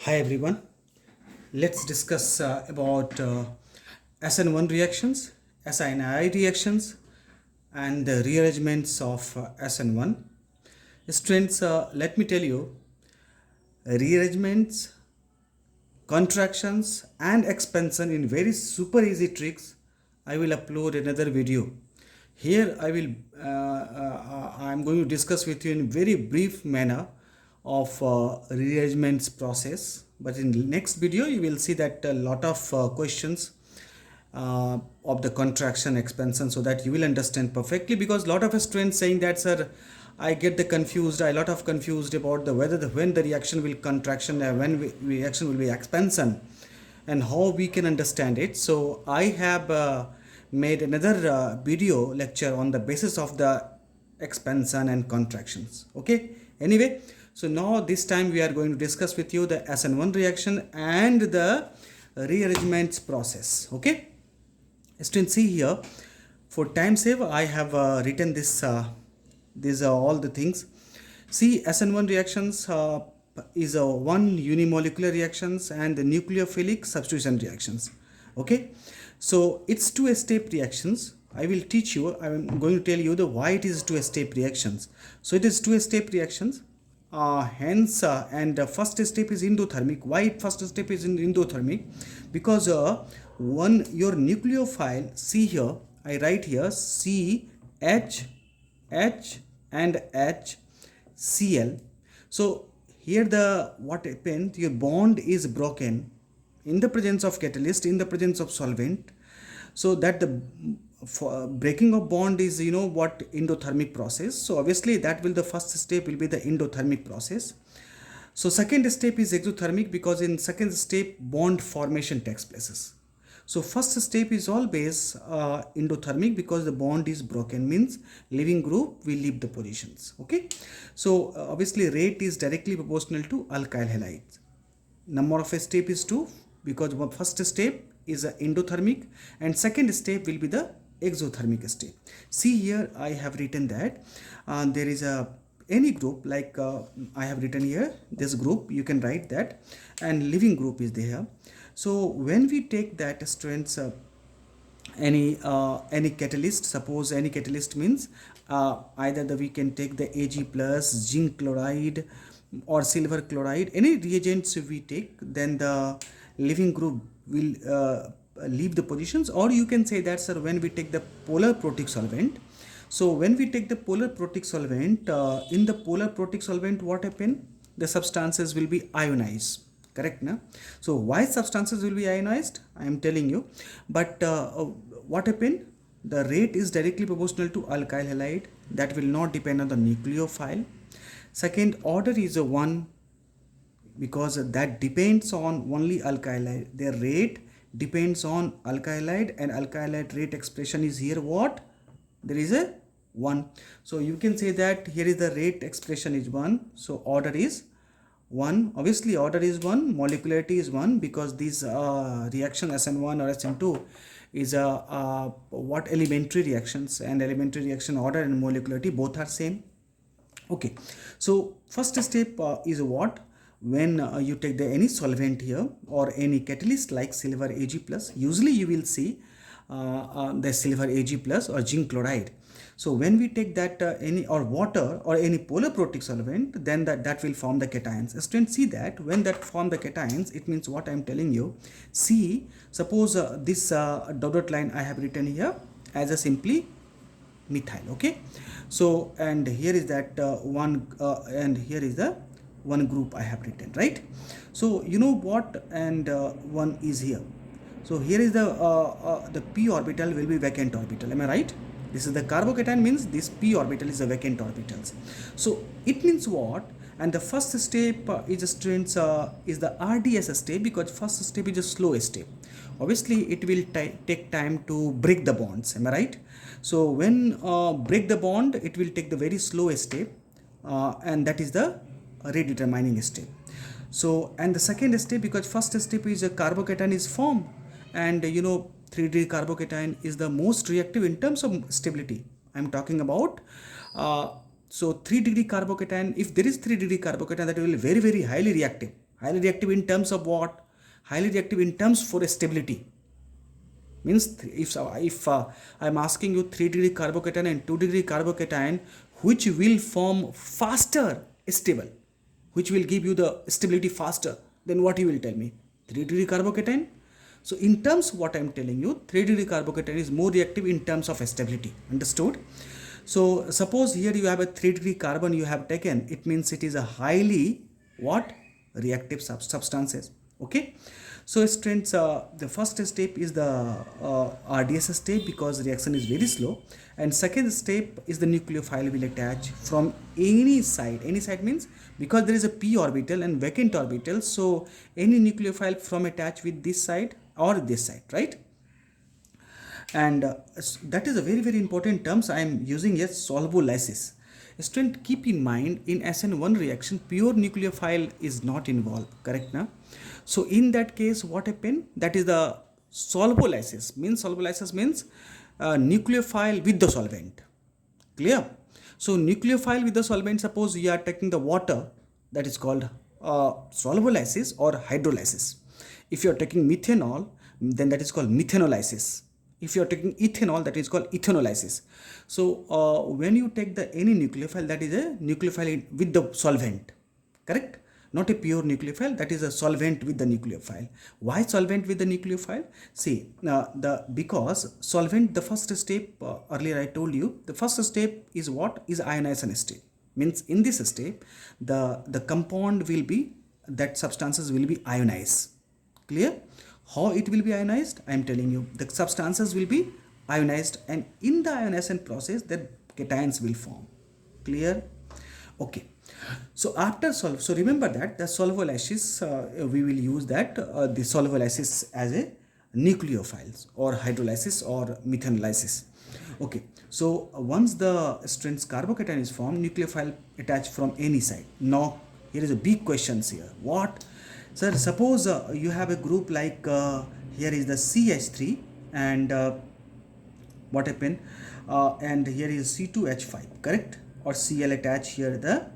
Hi everyone. Let's discuss about SN1 reactions, SNi reactions, and the rearrangements of SN1. Students, let me tell you, rearrangements, contractions, and expansion in very super easy tricks. I will upload another video. Here I am going to discuss with you in very brief manner of rearrangements process. But in the next video, you will see that a lot of questions of the contraction expansion, so that you will understand perfectly, because a lot of students saying that, sir, I get the confused, I lot of confused about the whether the when the reaction will contraction and when reaction will be expansion, and how we can understand it. So I have made another video lecture on the basis of the expansion and contractions. Okay, anyway, so now this time we are going to discuss with you the SN1 reaction and the rearrangements process. Okay, students, see here, for time save I have written this these are all the things. See, SN1 reactions is a one unimolecular reactions and the nucleophilic substitution reactions. Okay, so it's two-step reactions. I will teach you, I am going to tell you the why it is two-step reactions. So it is two-step reactions, hence and the first step is endothermic. Why first step is in endothermic? Because one your nucleophile, see here, I write here C H H and H Cl. So here the what happened, your bond is broken in the presence of catalyst, in the presence of solvent. So that the breaking of bond is, you know what, endothermic process. So obviously that will, the first step will be the endothermic process. So second step is exothermic, because in second step bond formation takes places. So first step is always endothermic, because the bond is broken, means leaving group will leave the positions. Okay, so obviously rate is directly proportional to alkyl halides. Number of a step is 2, because first step is endothermic and second step will be the exothermic step. See here, I have written that there is a any group, like I have written here this group, you can write that, and leaving group is there. So when we take that strengths any catalyst, suppose any catalyst means either we can take the Ag plus, zinc chloride or silver chloride, any reagents we take, then the leaving group will leave the positions. Or you can say that, sir, when we take the polar protic solvent, so when we take the polar protic solvent, in the polar protic solvent, what happen, the substances will be ionized, correct na? So why substances will be ionized, I am telling you. But what happened, the rate is directly proportional to alkyl halide, that will not depend on the nucleophile. Second, order is a 1, because that depends on only alkyl halide. Their rate depends on alkyl halide, and alkyl halide rate expression is here what, there is a 1. So you can say that here is the rate expression is 1, so order is 1. Obviously order is 1, molecularity is 1, because this reaction SN1 or SN2 is what, elementary reactions, and elementary reaction order and molecularity both are same. Okay, so first step is what, when you take the any solvent here or any catalyst like silver Ag plus, usually you will see the silver Ag plus or zinc chloride. So when we take that any or water or any polar protic solvent, then that will form the cations. Students, see that when that form the cations, it means what I am telling you. See, suppose this dotted line I have written here as a simply methyl. Okay, so and here is that one and here is the one group I have written, right? So you know what, and one is here. So here is the p orbital will be vacant orbital, am I right? This is the carbocation, means this p orbital is a vacant orbitals. So it means what, and the first step is students is the RDS step, because first step is a slow step. Obviously it will take time to break the bonds, am I right? So when break the bond, it will take the very slow step, and that is the rate determining step. So and the second step, because first step is a carbocation is formed, and you know 3D carbocation is the most reactive in terms of stability. I am talking about so 3 degree carbocation, if there is 3 degree carbocation, that will be very highly reactive, Highly reactive in terms of what? Highly reactive in terms for stability. Means if I'm asking you 3-degree carbocation and 2-degree carbocation, which will form faster stable, which will give you the stability faster, then what you will tell me? 3-degree carbocation. So in terms what I'm telling you, 3-degree carbocation is more reactive in terms of stability. Understood? So suppose here you have a 3-degree carbon you have taken, it means it is a highly what? Reactive substances. Okay. So students, the first step is the RDS step because reaction is very slow, and second step is the nucleophile will attach from any side. Any side means because there is a p orbital and vacant orbital, so any nucleophile from attach with this side or this side, right? And that is a very important terms I am using as solubolysis. Student, keep in mind in SN1 reaction pure nucleophile is not involved, correct now? So in that case what happened? That is the solubolysis. Solubolysis means nucleophile with the solvent. Clear? So nucleophile with the solvent, suppose you are taking the water, that is called solubolysis or hydrolysis. If you are taking methanol, then that is called methanolysis. If you are taking ethanol, that is called ethanolysis. So when you take the any nucleophile, that is a nucleophile with the solvent, correct? Not a pure nucleophile, that is a solvent with the nucleophile. Why solvent with the nucleophile? See, because solvent, the first step, earlier I told you, the first step is what? Is ionization step. Means in this step, the compound will be, that substances will be ionized. Clear? How it will be ionized? I am telling you. The substances will be ionized, and in the ionization process, the cations will form. Clear? Okay. So after so remember that the solubolysis, we will use that the solubolysis as a nucleophiles or hydrolysis or methanolysis. Okay. So once the strength carbocation is formed, nucleophile attached from any side. Now here is a big questions here. What? Sir, suppose you have a group like here is the CH3 and what happened? And here is C2H5, correct? Or Cl attached here the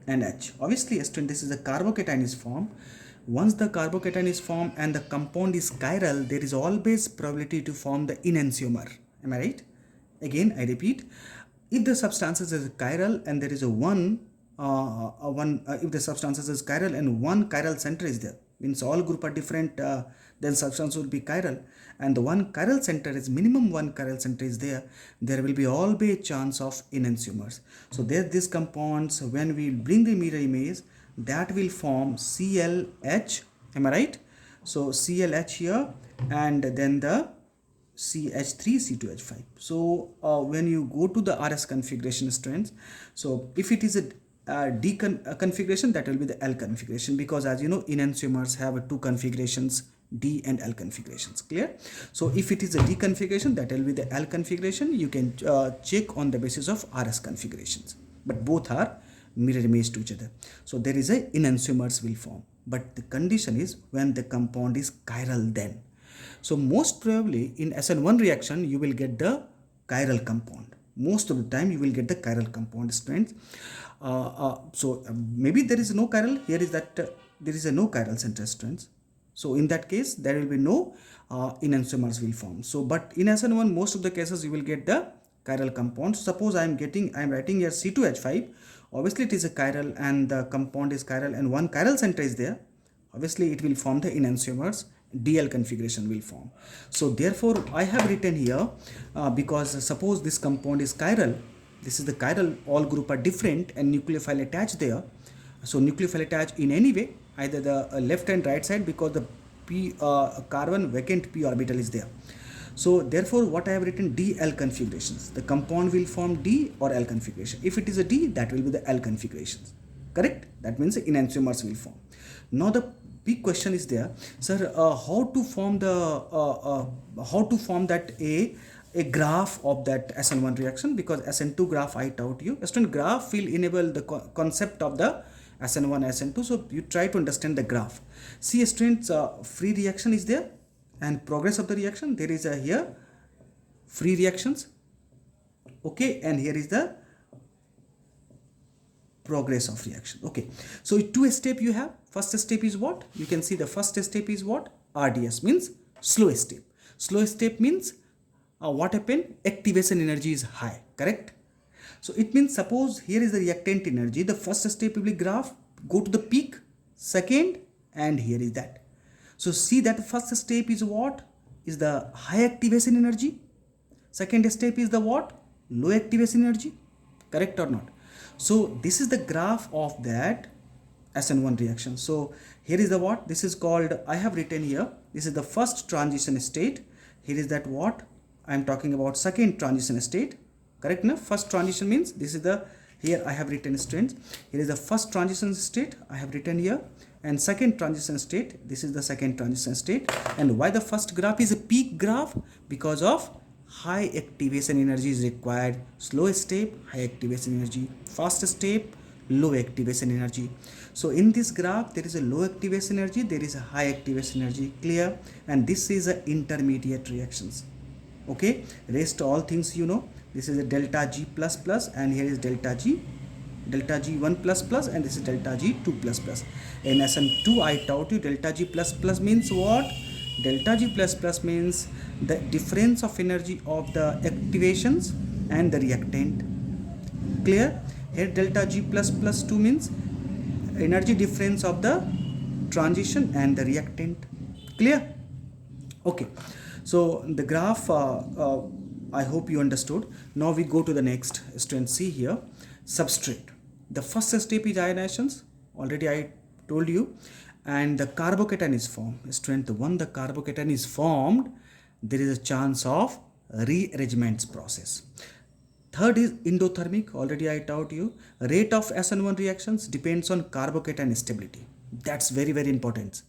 NH. Obviously, this is a carbocation is formed. Once the carbocation is formed and the compound is chiral, there is always probability to form the enantiomer. Am I right? Again, I repeat, if the substances is chiral and there is a if the substances is chiral and one chiral center is there, means all group are different, then substance will be chiral, and the one chiral center is minimum one chiral center is there will be always chance of enantiomers. So there these compounds, when we bring the mirror image, that will form ClH. Am I right? So ClH here and then the CH3 C2H5. So when you go to the RS configuration strengths, so if it is a D configuration, that will be the L configuration, because as you know enantiomers have two configurations, D and L configurations. Clear? So if it is a D configuration, that will be the L configuration. You can check on the basis of RS configurations, but both are mirror image to each other. So there is a enantiomers will form, but the condition is when the compound is chiral then. So most probably in SN1 reaction you will get the chiral compound. Most of the time you will get the chiral compound strength. Maybe there is no chiral. Here is that there is a no chiral center strength. So in that case there will be no enantiomers will form. So but in SN1 most of the cases you will get the chiral compound. Suppose I am writing here C2H5. Obviously it is a chiral and the compound is chiral and one chiral center is there. Obviously it will form the enantiomers. DL configuration will form. So therefore I have written here because suppose this compound is chiral, this is the chiral, all group are different and nucleophile attached there. So nucleophile attached in any way, either the left and right side, because the p carbon vacant p orbital is there. So therefore what I have written, DL configurations. The compound will form D or L configuration. If it is a D, that will be the L configurations. Correct? That means the enantiomers will form. Now the big question is there, sir, how to form that a graph of that SN1 reaction, because SN2 graph I taught you. SN graph will enable the concept of the SN1 SN2. So you try to understand the graph. See students, free reaction is there and progress of the reaction. There is a here free reactions, okay, and here is the progress of reaction. Okay, so two step you have. First step is what? You can see the first step is what? RDS means slow step. Slow step means what happened? Activation energy is high, correct? So it means, suppose here is the reactant energy. The first step will be graph, go to the peak, second, and here is that. So see that first step is what? Is the high activation energy. Second step is the what? Low activation energy, correct or not? So this is the graph of that SN1 reaction. So here is the what? This is called, I have written here, this is the first transition state. Here is that what? I am talking about second transition state, correct now? First transition means this is the, here I have written students, here is the first transition state I have written here, and second transition state, this is the second transition state. And why the first graph is a peak graph? Because of high activation energy is required. Slow step, high activation energy. Fast step, low activation energy. So in this graph there is a low activation energy, there is a high activation energy, clear? And this is a intermediate reactions. Okay, rest all things you know. This is a delta G plus plus, and here is delta G1 plus plus, and this is delta G2 plus plus. In SN2 I taught you delta G plus plus means what? Delta G plus plus means the difference of energy of the activations and the reactant, clear? Here delta G plus plus 2 means energy difference of the transition and the reactant, clear? Okay, so the graph I hope you understood. Now we go to the next. Students, see here, substrate. The first step is ionations, already I told you, and the carbocation is formed. Student, when the carbocation is formed, there is a chance of rearrangements process. Third is endothermic, already I taught you. Rate of SN1 reactions depends on carbocation stability. That's very, very important.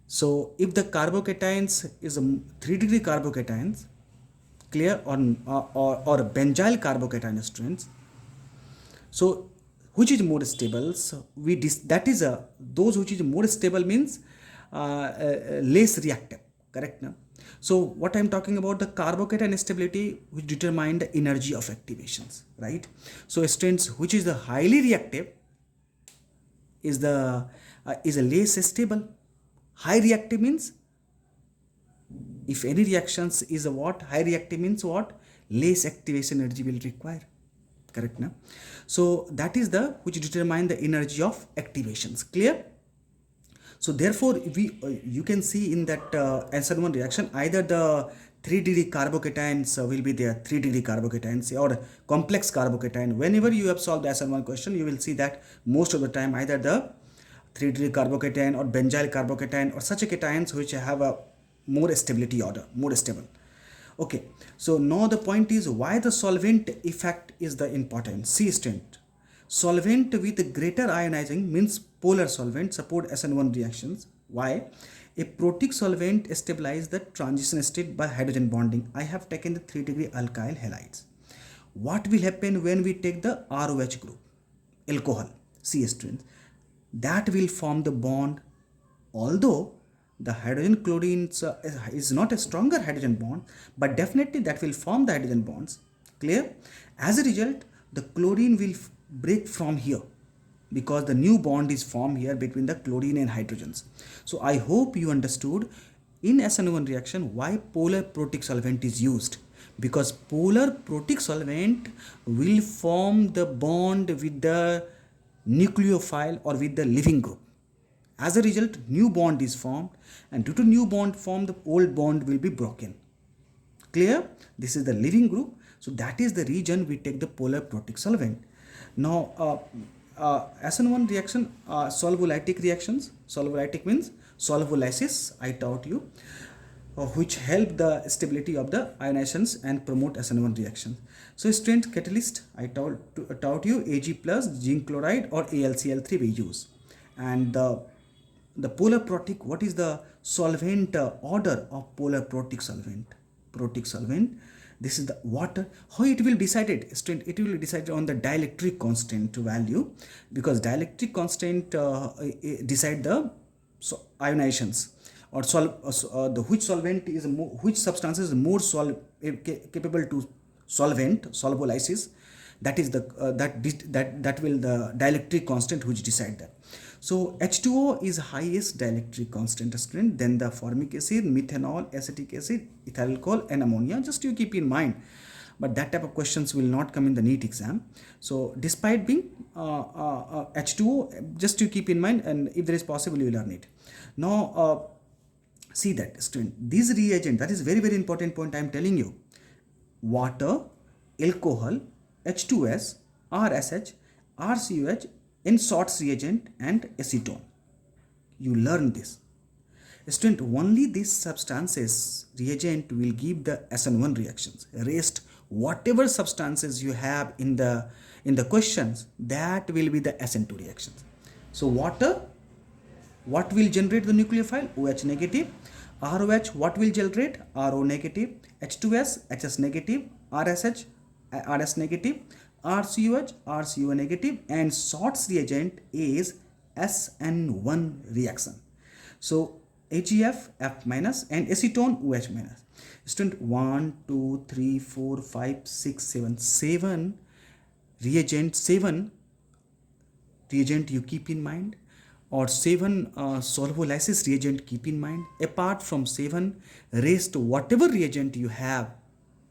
So if the carbocations is a 3 degree carbocations, clear, or benzyl carbocation students, so which is more stable? So that is those which is more stable means less reactive, correct now? So what I am talking about, the carbocation stability which determine the energy of activations, right? So students, which is the highly reactive is the is a less stable. High reactive means, if any reactions is a what? High reactive means what? Less activation energy will require, correct now? So that is the which determine the energy of activations, clear? So therefore you can see in that SN1 reaction, either the 3 degree carbocations will be there, 3 degree carbocations or complex carbocation. Whenever you have solved the SN1 question, you will see that most of the time either the 3 degree carbocation or benzyl carbocation or such a cations which have a more stability order, more stable. Okay, so now the point is why the solvent effect is the important. See student, solvent with greater ionizing means polar solvent support SN1 reactions. Why? A protic solvent stabilize the transition state by hydrogen bonding. I have taken the 3 degree alkyl halides. What will happen when we take the ROH group, alcohol? See students, that will form the bond, although the hydrogen chlorine is not a stronger hydrogen bond, but definitely that will form the hydrogen bonds, clear? As a result, the chlorine will break from here because the new bond is formed here between the chlorine and hydrogens. So I hope you understood in SN1 reaction why polar protic solvent is used, because polar protic solvent will form the bond with the nucleophile or with the living group. As a result, new bond is formed, and due to new bond formed, the old bond will be broken, clear? This is the living group. So that is the reason we take the polar protic solvent. Now SN1 reaction, solvolytic reactions. Solvolytic means solvolysis, I taught you, which help the stability of the ionizations and promote SN1 reactions. So student, catalyst, I taught you Ag plus zinc chloride or AlCl3 we use. And the polar protic, what is the solvent order of polar protic solvent? Protic solvent, this is the water. How it will decided? Student, it will be decided on the dielectric constant value, because dielectric constant decide the ionizations or which solvent is which substance is more capable to solvent solvolysis. That is the that will the dielectric constant which decide that. So H2O is highest dielectric constant, student, then the formic acid, methanol, acetic acid, ethyl alcohol, and ammonia. Just you keep in mind, but that type of questions will not come in the NEET exam. So despite being H2O, just you keep in mind, and if there is possible you will learn it. Now see that, student, this reagent, that is very very important point I am telling you. Water, alcohol, H2S, RSH, RCOH, in salts reagent, and acetone. You learn this. Student, only these substances reagent will give the SN1 reactions. Rest whatever substances you have in the questions, that will be the SN2 reactions. So water, what will generate the nucleophile? OH negative. ROH, what will generate? RO negative. H2S, HS negative. RSH, RS negative. RCOH, RCO negative. And salts reagent is SN1 reaction. So AgF, F minus, and acetone, OH minus. Student, 1, 2, 3, 4, 5, 6, 7. 7 reagent you keep in mind, or 7 solubilisis reagent keep in mind. Apart from 7, rest whatever reagent you have,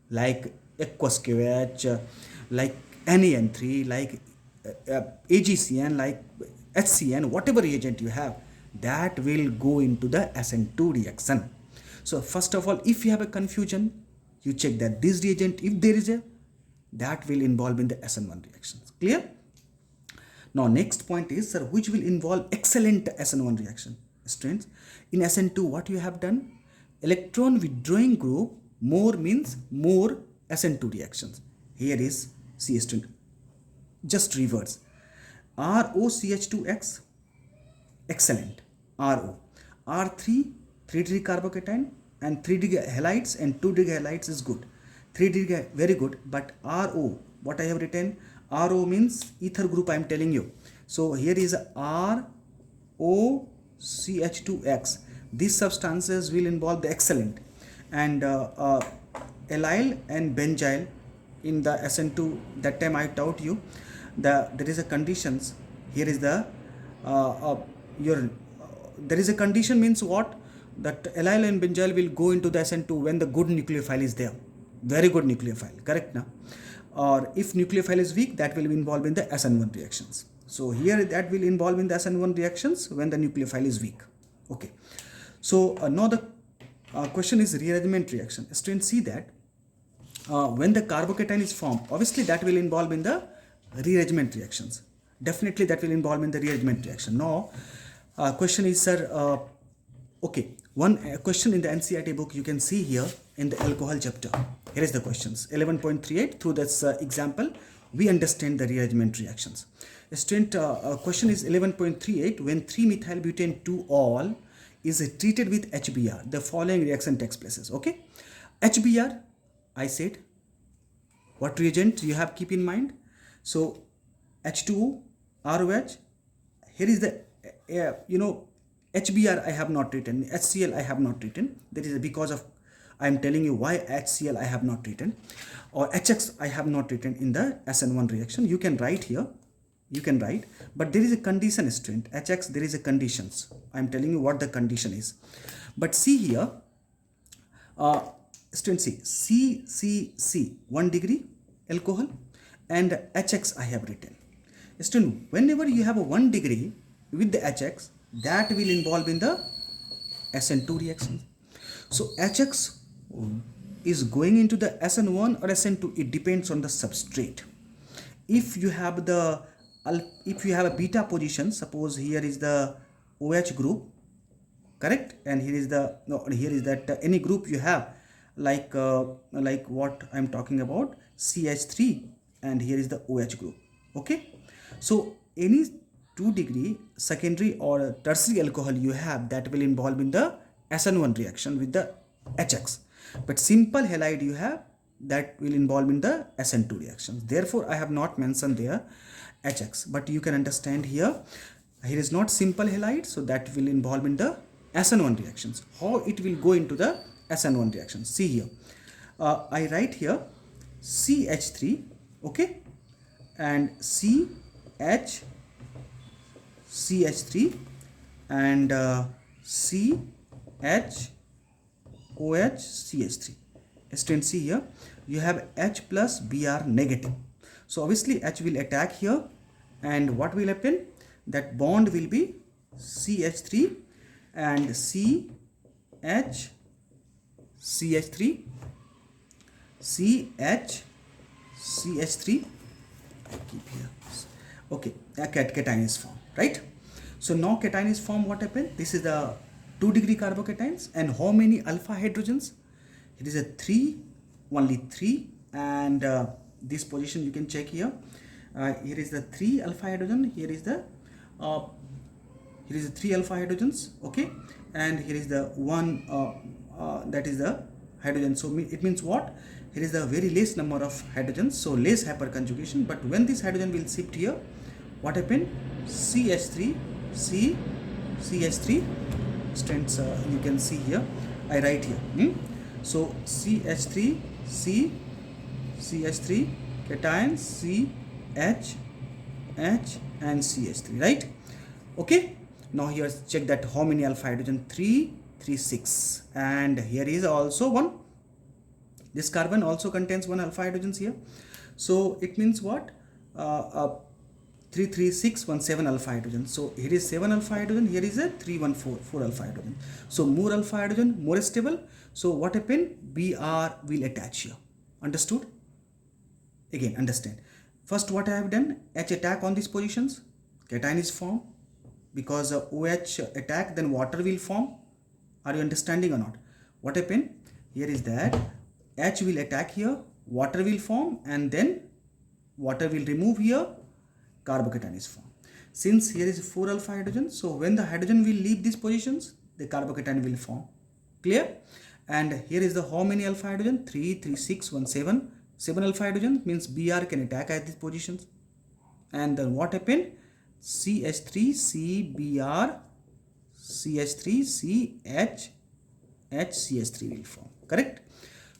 like aqueous KOH, like NaN3, like AgCN, like HCN, whatever reagent you have, that will go into the SN2 reaction. So first of all, if you have a confusion, you check that this reagent, if there is a, that will involve in the SN1 reactions. Clear? Now next point is, sir, which will involve excellent SN1 reaction. Students, in SN2 what you have done? Electron withdrawing group, more means more SN2 reactions. Here is, see student, just reverse. ROCH2X, excellent. RO. R3, 3-degree carbocation, and 3-degree halides, and 2-degree halides is good. 3-degree very good, but RO, what I have written, RO means ether group I am telling you. So here is ROCH2X. These substances will involve the excellent, and allyl and benzyl in the SN2. That time I taught you there is a conditions. Here is the there is a condition means what, that allyl and benzyl will go into the SN2 when the good nucleophile is there, very good nucleophile, correct now? Or if nucleophile is weak, that will be involved in the SN1 reactions. So here that will involve in the SN1 reactions when the nucleophile is weak. Okay, so now the question is rearrangement reaction. Students, see that when the carbocation is formed, obviously that will involve in the rearrangement reactions. Definitely that will involve in the rearrangement reaction. Now question is, sir, okay, one question in the NCERT book you can see here in the alcohol chapter. Here is the questions 11.38. Through this example we understand the rearrangement reactions. Student, question is 11.38. When 3-methylbutane 2-ol is treated with HBr, the following reaction takes place. Okay, HBr, I said, what reagent you have keep in mind? So H2O, ROH. Here is the HBr I have not written, HCl I have not written. That is because of, I am telling you why HCl I have not written, or HX I have not written in the SN1 reaction. You can write here, you can write, but there is a condition, student. HX, there is a conditions. I am telling you what the condition is. But see here, student, see CCC 1 degree alcohol, and HX I have written. Student, whenever you have a 1 degree with the HX, that will involve in the SN2 reactions. So HX is going into the SN1 or SN2, it depends on the substrate. If you have a beta position, suppose here is the OH group, correct, and here is the here is that any group you have, like what I am talking about, CH3, and here is the OH group. Okay, so any 2 degree secondary or tertiary alcohol you have, that will involve in the SN1 reaction with the HX. But simple halide you have, that will involve in the SN2 reactions. Therefore I have not mentioned there HX, but you can understand here, here is not simple halide, so that will involve in the SN1 reactions. How it will go into the SN1 reactions? See here, I write here CH3, okay, and CH CH3 and CH OH CH3. Students, see here you have H plus Br negative. So obviously H will attack here, and what will happen? That bond will be CH3 and CH CH3 CH CH3. I keep here. Okay, a cation is formed, right? So now cation is formed. What happened? This is the 2-degree carbocations, and how many alpha hydrogens? It is a 3, only 3, and this position you can check here. Here is the 3 alpha hydrogen. Here is the 3 alpha hydrogens. Okay, and here is the 1 that is the hydrogen. So it means what? Here is the very less number of hydrogens, so less hyperconjugation. But when this hydrogen will shift here, what happened? CH3 CH3. Students, you can see here, I write here. So CH3 CH3 cation CH H and CH3, right? Okay, now here check that how many alpha hydrogen? 3 3 6, and here is also 1. This carbon also contains 1 alpha hydrogens here. So it means what? 3 3 6 1 7 alpha hydrogen. So here is 7 alpha hydrogen, here is a 3 1 4 alpha hydrogen. So more alpha hydrogen, more stable. So what happened? Br will attach here. Understood? Again, understand. First, what I have done? H attack on these positions. Cation is formed. Because OH attack, then water will form. Are you understanding or not? What happened? Here is that H will attack here, water will form, and then water will remove here, carbocation is formed. Since here is 4 alpha hydrogen, so when the hydrogen will leave these positions, the carbocation will form. Clear? And here is the how many alpha hydrogen? 3 3 6 1 7. 7 alpha hydrogen means Br can attack at these positions. And then what happened? CH3 CBr CH3 CH HCH3 will form. Correct?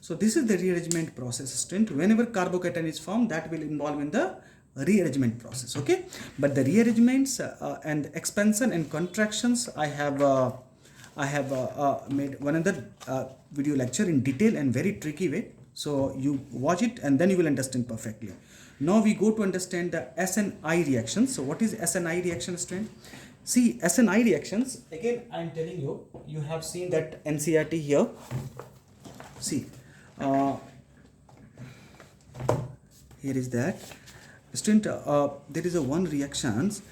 So this is the rearrangement process, student. Whenever carbocation is formed, that will involve in the rearrangement process. Okay, but the rearrangements and expansion and contractions, I have made one other video lecture in detail and very tricky way. So you watch it and then you will understand perfectly. Now we go to understand the SNi reactions. So what is SNi reaction, student? See, SNi reactions, again I am telling you, you have seen that NCERT here. See, here is that. Student, there is a one reactions,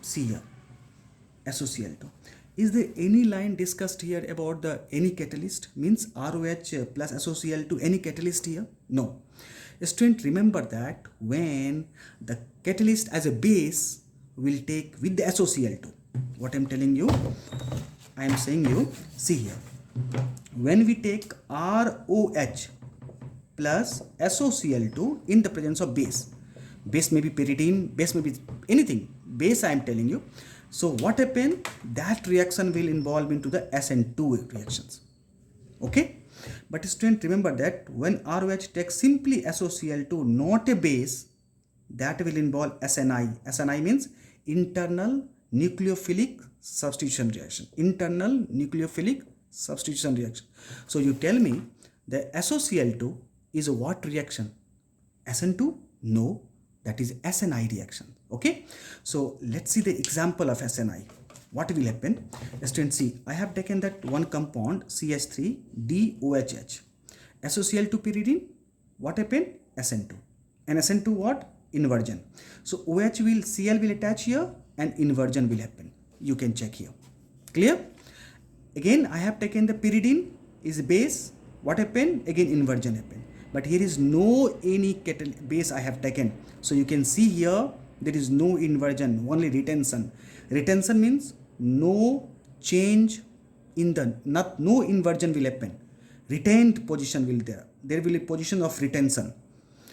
see here, SOCl2. Is there any line discussed here about the any catalyst? Means ROH plus SOCl2, any catalyst here? No. Student, remember that when the catalyst as a base will take with the SOCl2. What I am telling you, I am saying you, see here. When we take ROH plus SOCl2 in the presence of base may be pyridine, base may be anything, base I am telling you. So what happened? That reaction will involve into the SN2 reactions. Okay? But student, remember that when ROH takes simply SOCl2, not a base, that will involve SNi. SNi means internal nucleophilic substitution reaction. Internal nucleophilic substitution reaction. So you tell me the SOCl2 is a what reaction? SN2? No, that is SNi reaction. Okay, so let's see the example of SNi. What will happen? Student, see, I have taken that one compound CH3 DOHH. SOCl2 pyridine. What happened? SN2. And SN2 what? Inversion. So OH will, Cl will attach here and inversion will happen. You can check here. Clear? Again, I have taken the pyridine is base. What happened? Again, inversion happened. But here is no any base I have taken. So you can see here, there is no inversion, only retention. Retention means no change in the, no inversion will happen. Retained position will there. There will be position of retention.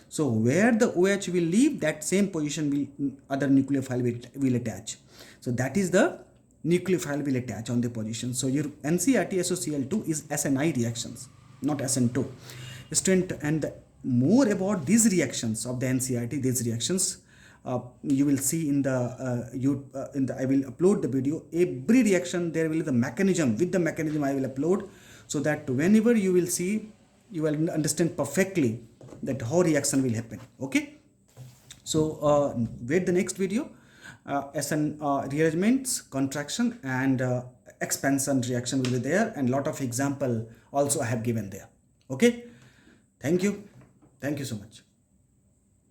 So where the OH will leave, that same position will other nucleophile will attach. So that is the nucleophile will attach on the position. So your NCERT SOCl2 is SNi reactions, not SN2. Student, and the more about these reactions of the NCERT, these reactions, you will see in the I will upload the video. Every reaction there will be the mechanism. With the mechanism I will upload, so that whenever you will see, you will understand perfectly that how reaction will happen. Okay. So wait the next video. SN rearrangements, contraction and expansion reaction will be there, and lot of example also I have given there. Okay. Thank you so much.